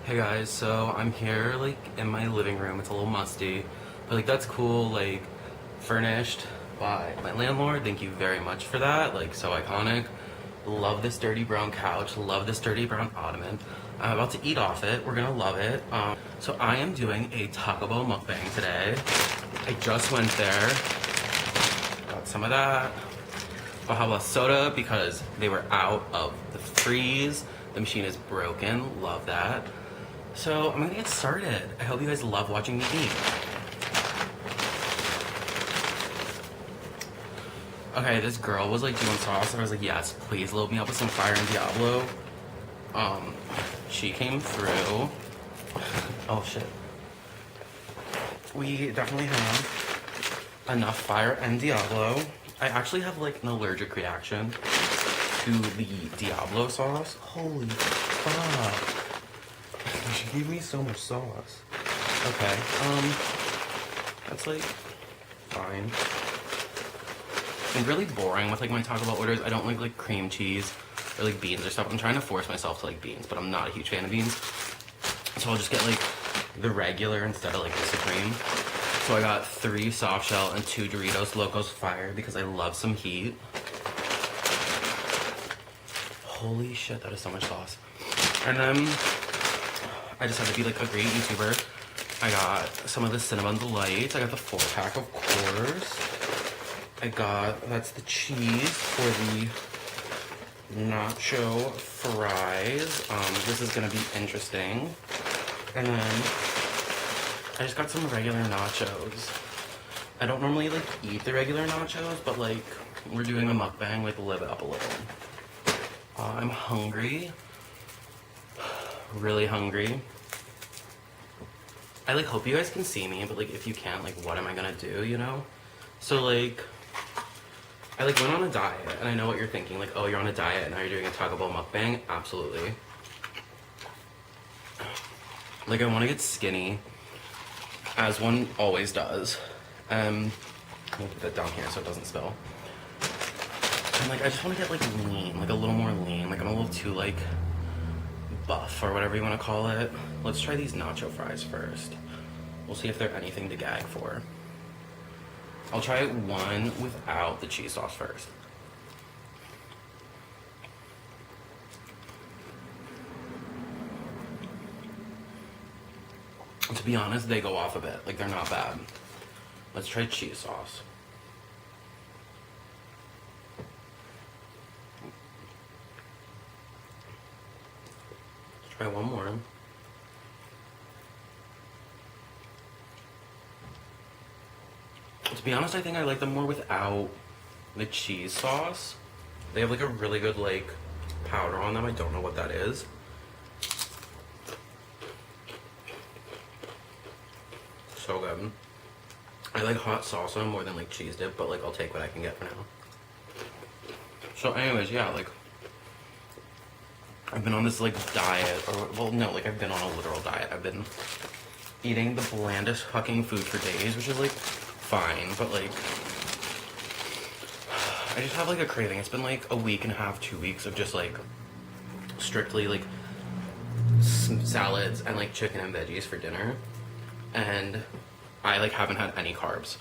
Hey guys, so I'm here like in my living room. It's a little musty, but like that's cool, like furnished by my landlord. Thank you very much for that. Like so iconic. Love this dirty brown couch. Love this dirty brown ottoman. I'm about to eat off it. We're gonna love it. So I am doing a Taco Bell mukbang today. I just went there, got some of that. I'll have a soda because they were out of the freeze. The machine is broken. Love that. So I'm gonna get started. I hope you guys love watching me eat. Okay, this girl was like doing sauce and I was like, yes, please load me up with some fire and Diablo. She came through. Oh shit. We definitely have enough fire and Diablo. I actually have like an allergic reaction to the Diablo sauce. Holy fuck. She gave me so much sauce. Okay, that's like fine. I'm really boring with like my Taco Bell orders. I don't like cream cheese or like beans or stuff. I'm trying to force myself to like beans, but I'm not a huge fan of beans. So I'll just get like the regular instead of like the Supreme. So I got 3 soft shell and 2 Doritos Locos Fire because I love some heat. Holy shit, that is so much sauce. And then I just had to be like a great YouTuber. I got some of the Cinnamon Delights. I got the 4-pack, of course. I got, that's the cheese for the nacho fries. This is gonna be interesting. And then I just got some regular nachos. I don't normally like eat the regular nachos, but like we're doing a mukbang, like live it up a little. I'm hungry. Really hungry. I like hope you guys can see me, but like if you can't, like what am I gonna do, you know? So like I like went on a diet, and I know what you're thinking, like, oh, you're on a diet and now you're doing a Taco Bell mukbang. Absolutely. Like I want to get skinny, as one always does. I'll put that down here so it doesn't spill. And like I just want to get like lean, like a little more lean. Like I'm a little too like buff or whatever you want to call it. Let's try these nacho fries first. We'll see if they're anything to gag for. I'll try one without the cheese sauce first. To be honest, they go off a bit. Like they're not bad. Let's try cheese sauce. Let's try one more. To be honest, I think I like them more without the cheese sauce. They have like a really good like powder on them. I don't know what that is. So good. I like hot salsa more than like cheese dip, but like I'll take what I can get for now. So anyways, yeah, like I've been on this like diet, or well no, like I've been on a literal diet. I've been eating the blandest fucking food for days, which is like fine, but like I just have like a craving. It's been like a week and a half, 2 weeks of just like strictly like salads and like chicken and veggies for dinner, and I like haven't had any carbs,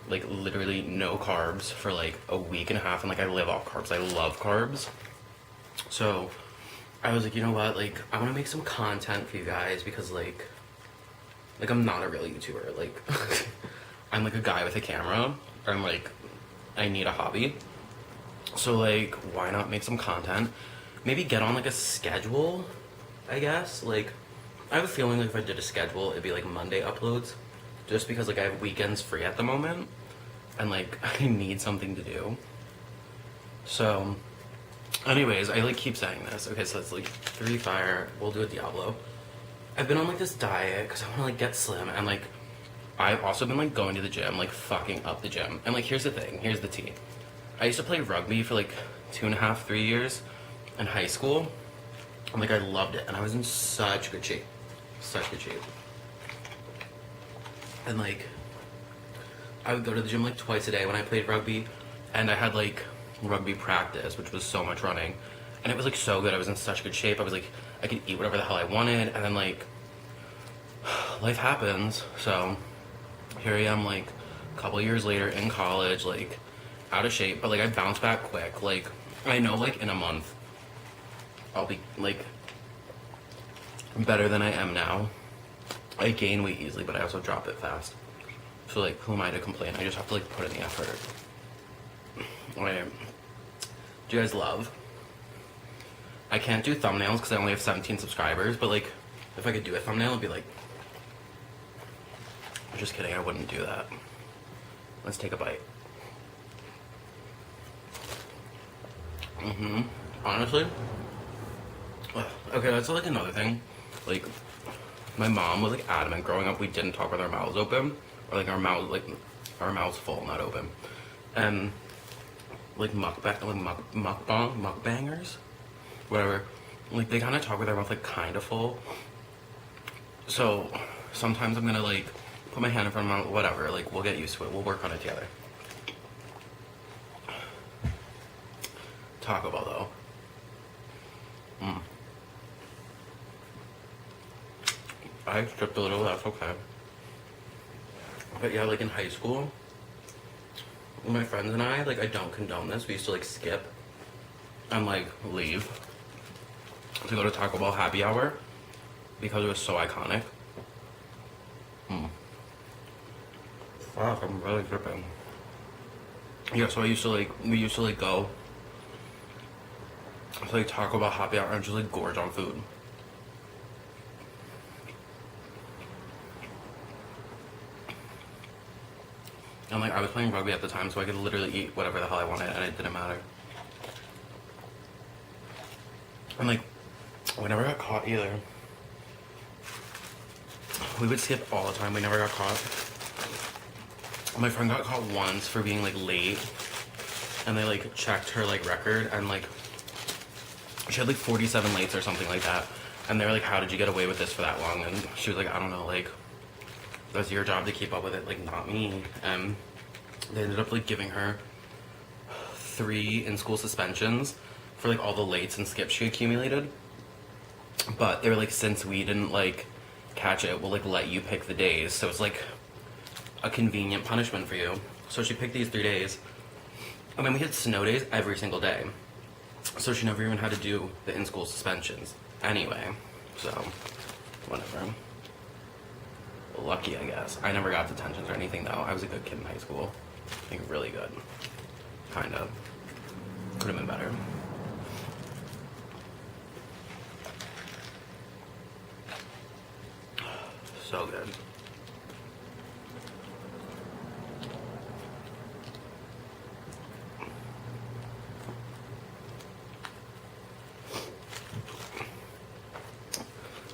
like literally no carbs for like a week and a half, and like I live off carbs. I love carbs. So I was like, you know what, like I want to make some content for you guys because like I'm not a real YouTuber. Like I'm like a guy with a camera, or I'm like I need a hobby. So like why not make some content? Maybe get on like a schedule, I guess. Like I have a feeling like if I did a schedule it'd be like Monday uploads, just because like I have weekends free at the moment and like I need something to do. So anyways, I like keep saying this. Okay, so it's like 3 fire, we'll do a Diablo. I've been on like this diet because I want to like get slim, and like I've also been like going to the gym, like fucking up the gym. And like here's the thing, here's the tea. I used to play rugby for like 2.5, 3 years in high school, and like I loved it, and I was in such good shape. Such good shape. And like I would go to the gym like twice a day when I played rugby, and I had like rugby practice, which was so much running, and it was like so good. I was in such good shape. I was like I could eat whatever the hell I wanted, and then like life happens. So here I am, like a couple years later in college, like out of shape, but like I bounced back quick. Like I know, like in a month, I'll be like better than I am now. I gain weight easily, but I also drop it fast. So like, who am I to complain? I just have to like put in the effort. Alright. Do you guys love? I can't do thumbnails because I only have 17 subscribers, but like, if I could do a thumbnail, it'd be like... I'm just kidding, I wouldn't do that. Let's take a bite. Honestly? Okay, that's like another thing. Like, my mom was like adamant growing up we didn't talk with our mouths open. Or like our mouths full, not open. And like mukbangers, whatever. Like they kind of talk with their mouth like kind of full. So sometimes I'm gonna like put my hand in front of my mouth, whatever. Like we'll get used to it. We'll work on it together. Taco Bell though. I skipped a little. That's okay. But yeah, like in high school, my friends and I, like I don't condone this. We used to like skip and like leave to go to Taco Bell happy hour because it was so iconic. Fuck, I'm really tripping. Yeah, so we used to like go to like Taco Bell happy hour and just like gorge on food. And like I was playing rugby at the time, so I could literally eat whatever the hell I wanted and it didn't matter. And like, we never got caught either. We would skip all the time, we never got caught. My friend got caught once for being like late, and they like checked her like record, and like she had like 47 lates or something like that. And they were like, how did you get away with this for that long? And she was like, I don't know, like that's your job to keep up with it, like not me. And they ended up like giving her 3 in-school suspensions for like all the lates and skips she accumulated. But they were like, since we didn't like catch it, we'll like let you pick the days. So it's like a convenient punishment for you. So she picked these 3 days. I mean, we had snow days every single day. So she never even had to do the in-school suspensions. Anyway, so whatever. Lucky, I guess. I never got detentions or anything, though. I was a good kid in high school. I think really good. Kind of. Could have been better. So good.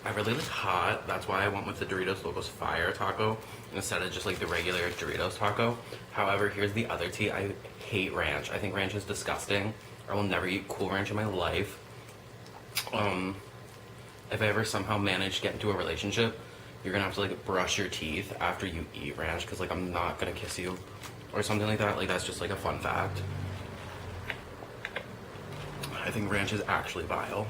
I really like hot. That's why I went with the Doritos Locos Fire taco instead of just like the regular Doritos taco. However, here's the other tea. I hate ranch. I think ranch is disgusting. I will never eat Cool Ranch in my life. If I ever somehow manage to get into a relationship, you're gonna have to like brush your teeth after you eat ranch, because like I'm not gonna kiss you or something like that. Like that's just like a fun fact. I think ranch is actually vile.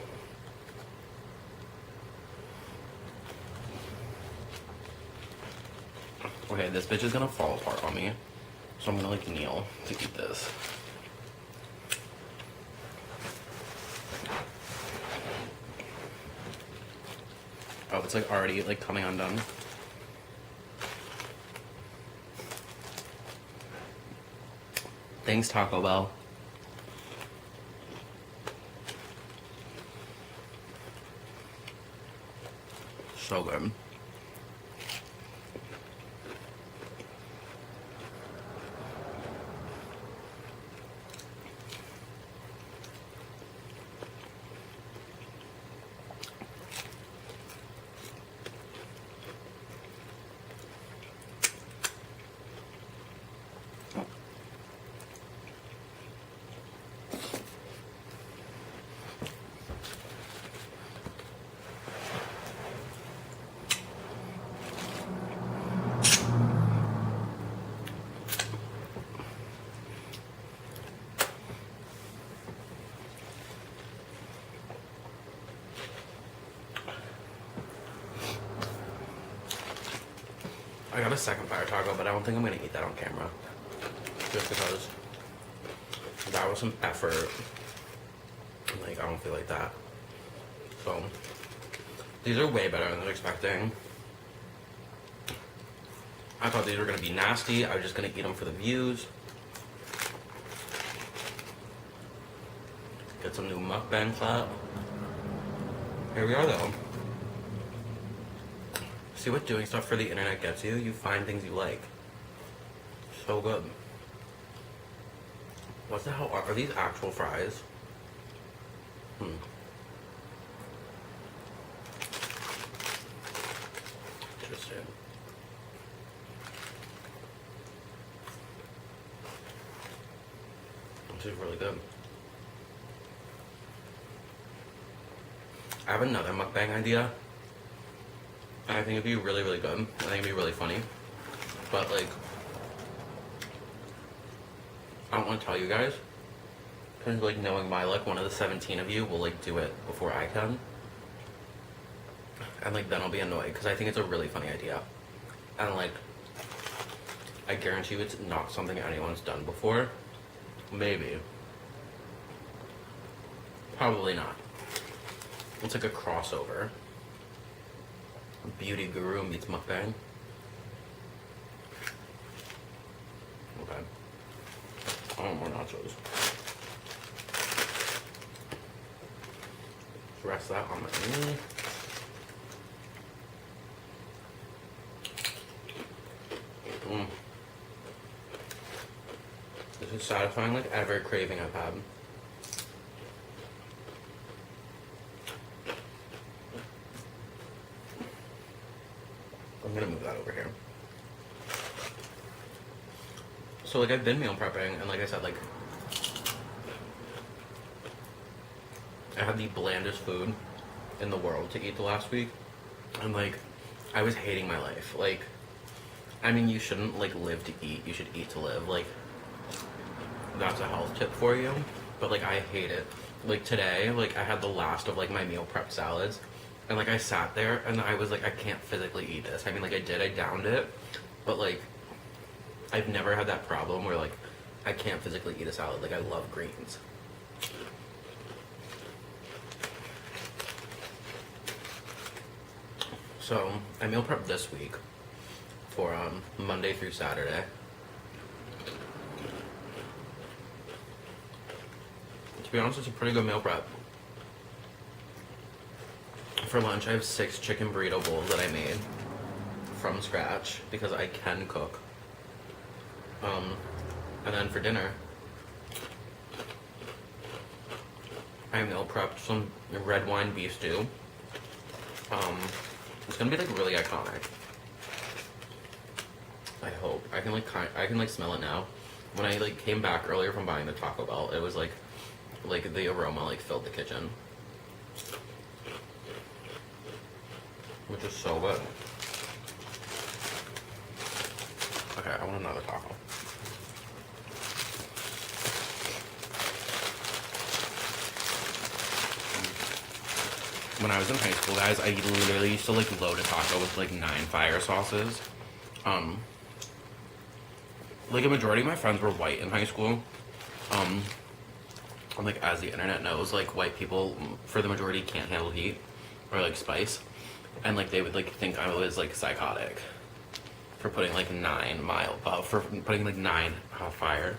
Okay, this bitch is gonna fall apart on me, so I'm gonna like kneel to eat this. Oh, it's like already like coming undone. Thanks, Taco Bell. So good. I got a second fire taco, but I don't think I'm gonna eat that on camera. Just because that was some effort. Like, I don't feel like that. So, these are way better than I was expecting. I thought these were gonna be nasty. I was just gonna eat them for the views. Get some new mukbang clap. Here we are though. See what doing stuff for the internet gets you? You find things you like. So good. What the hell are these actual fries? Interesting. This is really good. I have another mukbang idea. And I think it'd be really, really good. I think it'd be really funny. But like, I don't want to tell you guys. Because like knowing my luck, one of the 17 of you will like do it before I can. And like then I'll be annoyed because I think it's a really funny idea. And like, I guarantee you it's not something anyone's done before. Maybe. Probably not. It's like a crossover. Beauty guru meets mukbang. Okay. Oh, more nachos. Rest that on my knee. This is satisfying like every craving I've had. I'm gonna move that over here. So like I've been meal prepping and like I said, like I had the blandest food in the world to eat the last week. And like I was hating my life. Like I mean you shouldn't like live to eat, you should eat to live. Like that's a health tip for you. But like I hate it. Like today, like I had the last of like my meal prep salads. And like I sat there and I was like, I can't physically eat this. I mean like I downed it, but like I've never had that problem where like I can't physically eat a salad. Like I love greens. So I meal prepped this week for Monday through Saturday. To be honest, it's a pretty good meal prep. For lunch, I have 6 chicken burrito bowls that I made from scratch because I can cook. And then for dinner, I meal prepped some red wine beef stew. It's gonna be like really iconic. I hope. I can like smell it now. When I like came back earlier from buying the Taco Bell, it was like the aroma like filled the kitchen. Which is so good. Okay, I want another taco. When I was in high school, guys, I literally used to like load a taco with like 9 fire sauces. Like a majority of my friends were white in high school. And like as the internet knows, like white people for the majority can't handle heat or like spice. And like they would like think I was like psychotic for putting like 9 for putting like 9 fire.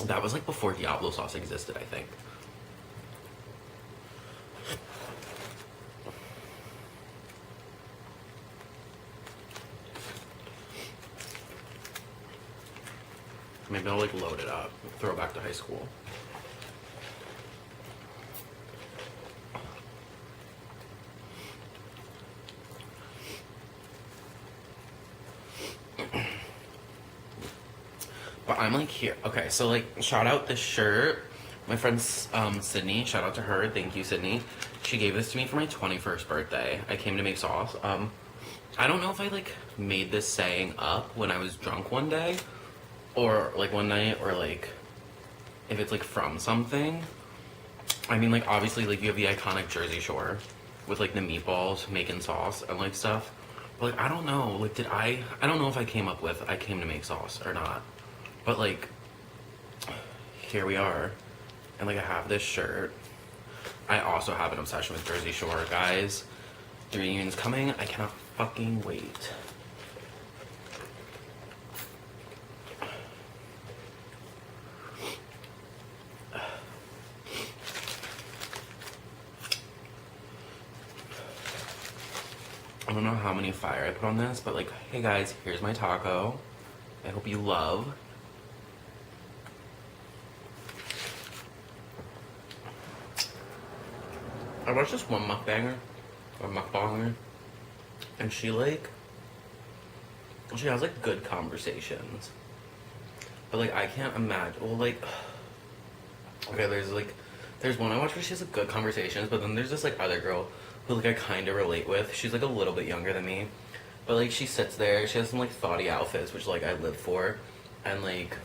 That was like before Diablo sauce existed, I think. Maybe I'll like load it up, throw it back to high school. But I'm like here. Okay, so like shout out this shirt. My friend Sydney, shout out to her. Thank you, Sydney. She gave this to me for my 21st birthday. I came to make sauce. I don't know if I like made this saying up when I was drunk one day or like one night or like if it's like from something. I mean like obviously like you have the iconic Jersey Shore with like the meatballs making sauce and like stuff. But like, I don't know. Like, I don't know if I came up with I came to make sauce or not. But like, here we are. And like, I have this shirt. I also have an obsession with Jersey Shore, guys. The reunion's coming. I cannot fucking wait. I don't know how many fire I put on this, but like, hey guys, here's my taco. I hope you love. I watched this one mukbanger, and she has like good conversations. But like, I can't imagine, well like, okay, there's one I watched where she has like good conversations, but then there's this like other girl who like I kind of relate with. She's like a little bit younger than me, but like she sits there, she has some like thoughty outfits, which like I live for, and like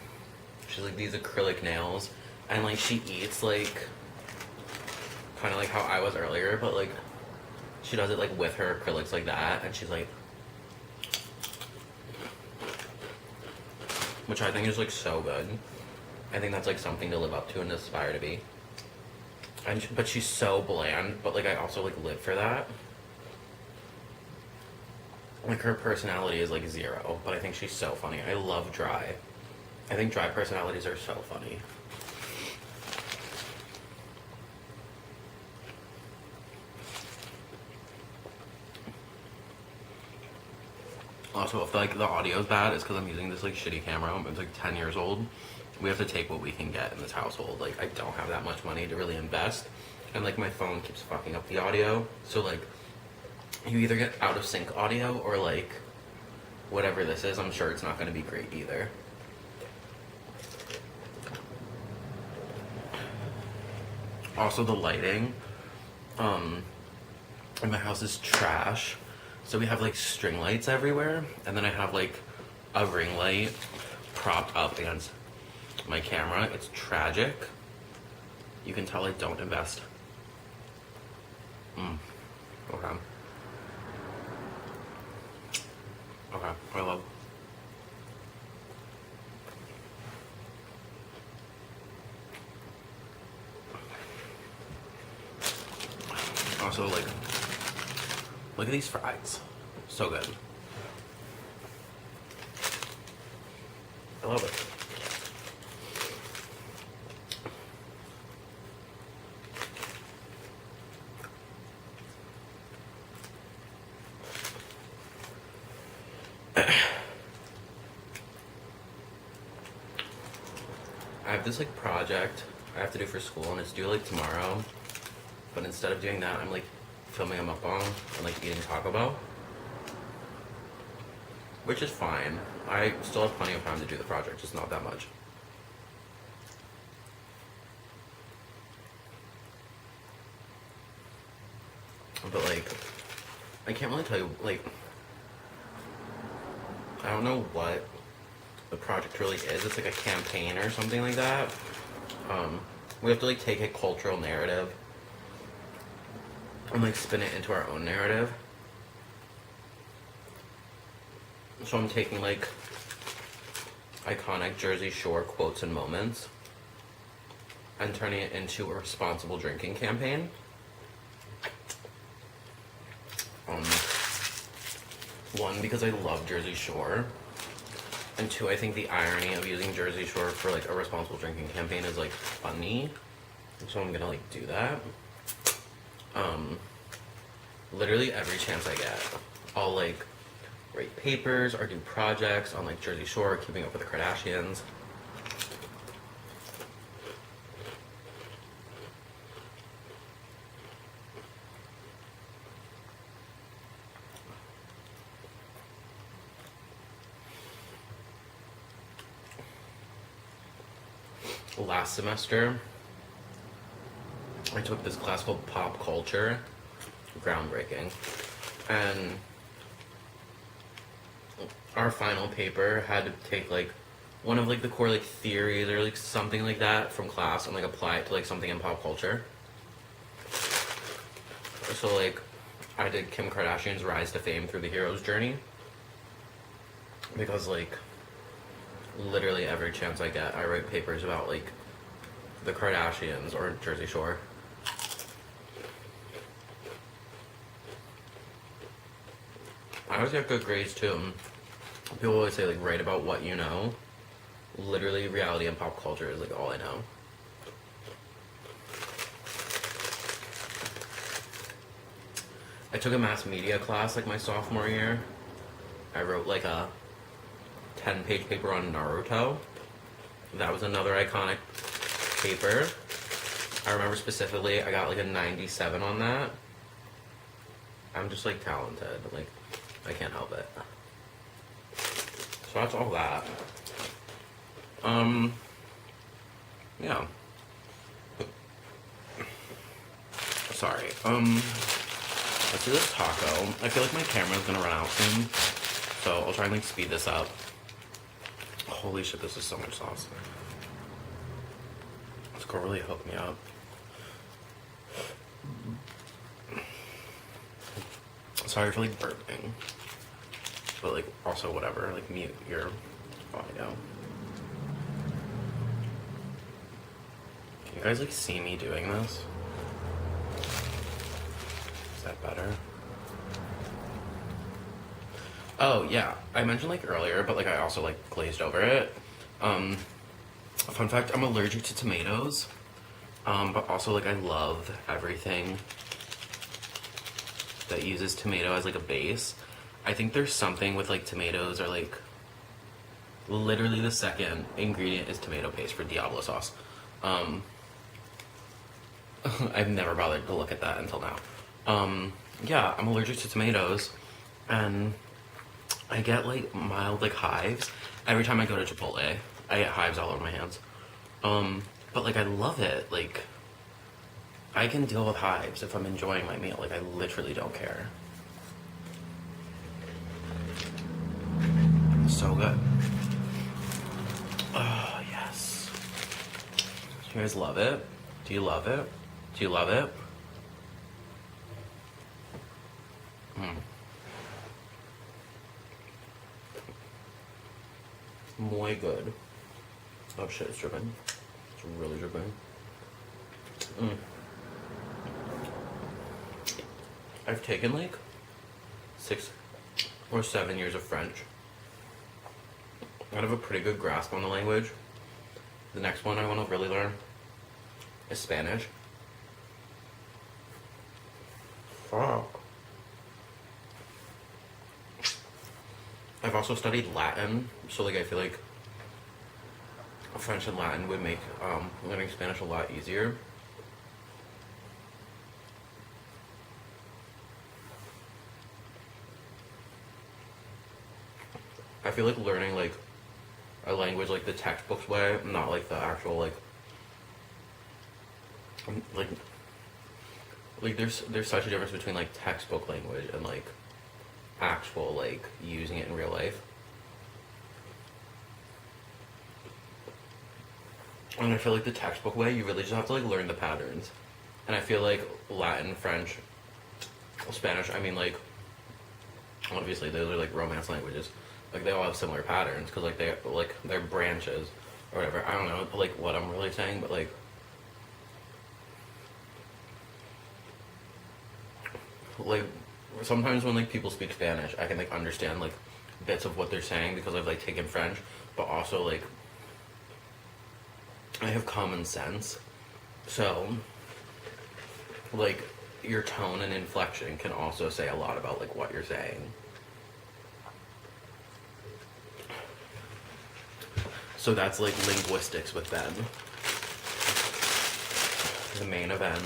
she's like these acrylic nails, and like she eats like kind of like how I was earlier, but like she does it like with her acrylics like that, and she's like, which I think is like so good. I think that's like something to live up to and aspire to be. And but she's so bland, but like I also like live for that. Like her personality is like zero, but I think she's so funny. I love dry. I think dry personalities are so funny. Also, if like the audio's bad, it's because I'm using this like shitty camera. It's like 10 years old. We have to take what we can get in this household. Like, I don't have that much money to really invest, and like my phone keeps fucking up the audio. So like, you either get out of sync audio or like whatever this is. I'm sure it's not going to be great either. Also, the lighting in my house is trash. So we have like string lights everywhere, and then I have like a ring light propped up against my camera. It's tragic. You can tell I don't invest. Okay. Okay, I love. Also, like, look at these fries. So good. I love it. I have this like project I have to do for school, and it's due like tomorrow. But instead of doing that, I'm like filming a mukbang and like eating Taco Bell, which is fine. I still have plenty of time to do the project, just not that much. But like, I can't really tell you, like, I don't know what the project really is. It's like a campaign or something like that. We have to like take a cultural narrative and like spin it into our own narrative. So I'm taking like iconic Jersey Shore quotes and moments and turning it into a responsible drinking campaign. One, because I love Jersey Shore, and two, I think the irony of using Jersey Shore for like a responsible drinking campaign is like funny, so I'm gonna like do that. Literally every chance I get, I'll like write papers or do projects on like Jersey Shore, keeping up with the Kardashians. Last semester, I took this class called Pop Culture, groundbreaking, and our final paper had to take like one of like the core like theories or like something like that from class and like apply it to like something in pop culture. So like I did Kim Kardashian's rise to fame through the hero's journey. Because, like, literally every chance I get, I write papers about, like, the Kardashians or Jersey Shore. I always get good grades, too. People always say, like, write about what you know. Literally, reality and pop culture is, like, all I know. I took a mass media class, like, my sophomore year. I wrote, like, a 10-page paper on Naruto. That was another iconic paper. I remember specifically, I got, like, a 97 on that. I'm just, like, talented. Like, I can't help it. So that's all that. Yeah. Sorry. Let's do this taco. I feel like my camera's gonna run out soon, so I'll try and, like, speed this up. Holy shit, this is so much sauce. This girl really hooked me up. Sorry for, like, burping. But, like, also whatever. Like, mute your audio. Can you guys, like, see me doing this? Is that better? Oh, yeah. I mentioned, like, earlier, but, like, I also, like, glazed over it. Fun fact, I'm allergic to tomatoes. But also, like, I love everything that uses tomato as, like, a base. I think there's something with, like, tomatoes, or, like, literally the second ingredient is tomato paste for Diablo sauce. I've never bothered to look at that until now. Yeah, I'm allergic to tomatoes, and I get, like, mild, like, hives. Every time I go to Chipotle, I get hives all over my hands. But, like, I love it. Like, I can deal with hives if I'm enjoying my meal. Like, I literally don't care. So good. Oh, yes. You guys love it? Do you love it? Do you love it? Muy good. Oh shit, it's dripping. It's really dripping. I've taken like 6 or 7 years of French. I have a pretty good grasp on the language. The next one I want to really learn is Spanish. Fuck. I've also studied Latin, so like I feel like French and Latin would make learning Spanish a lot easier. I feel like learning like a language like the textbooks way, not like the actual like there's such a difference between like textbook language and like actual like using it in real life. And I feel like the textbook way, you really just have to like learn the patterns. And I feel like Latin, French, Spanish, I mean like obviously those are like Romance languages. Like they all have similar patterns because like they're branches or whatever. I don't know like what I'm really saying, but like sometimes when like people speak Spanish, I can like understand like bits of what they're saying because I've like taken French, but also like I have common sense, so like your tone and inflection can also say a lot about like what you're saying. So that's like linguistics with Ben. The main event.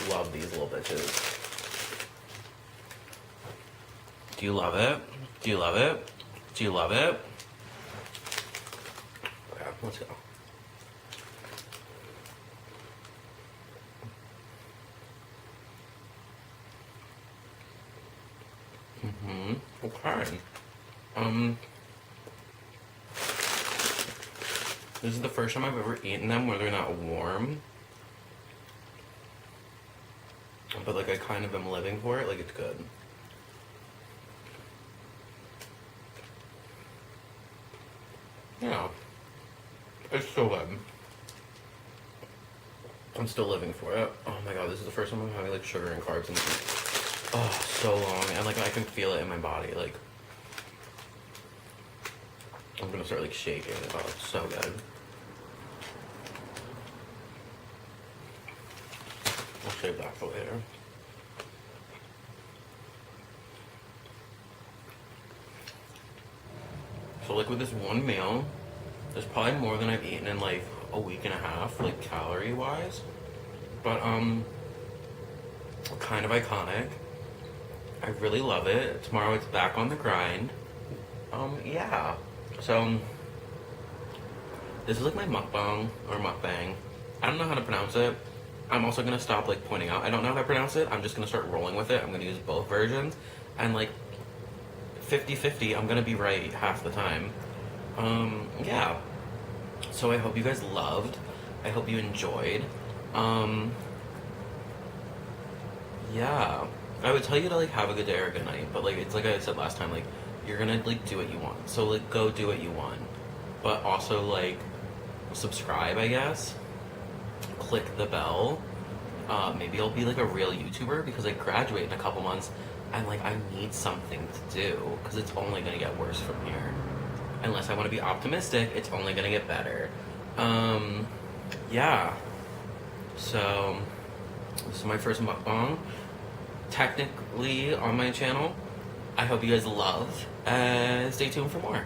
Love these little bitches. Do you love it? Do you love it? Do you love it? Okay, let's go. Okay. This is the first time I've ever eaten them where they're not warm. but like I kind of am living for it. Like it's good. Yeah, it's so good. I'm still living for it. Oh my god, this is the first time I'm having like sugar and carbs and so long, and like I can feel it in my body. Like I'm gonna start like shaking. Oh, it's so good. I'll save that for later. So like with this one meal, there's probably more than I've eaten in like a week and a half, like calorie wise. But kind of iconic. I really love it. Tomorrow it's back on the grind. Yeah. So this is like my mukbang or mukbang. I don't know how to pronounce it. I'm also gonna stop like pointing out I don't know how to pronounce it. I'm just gonna start rolling with it. I'm gonna use both versions. And like 50-50, I'm gonna be right half the time. Yeah. So I hope you guys loved. I hope you enjoyed. Yeah. I would tell you to like have a good day or a good night, but like it's like I said last time, like you're gonna like do what you want. So like go do what you want. But also like subscribe, I guess. Click the bell. Maybe I'll be like a real YouTuber because I graduate in a couple months and like I need something to do because it's only gonna get worse from here. Unless I want to be optimistic, it's only gonna get better. Yeah. So this is my first mukbang, technically on my channel. I hope you guys love, and stay tuned for more.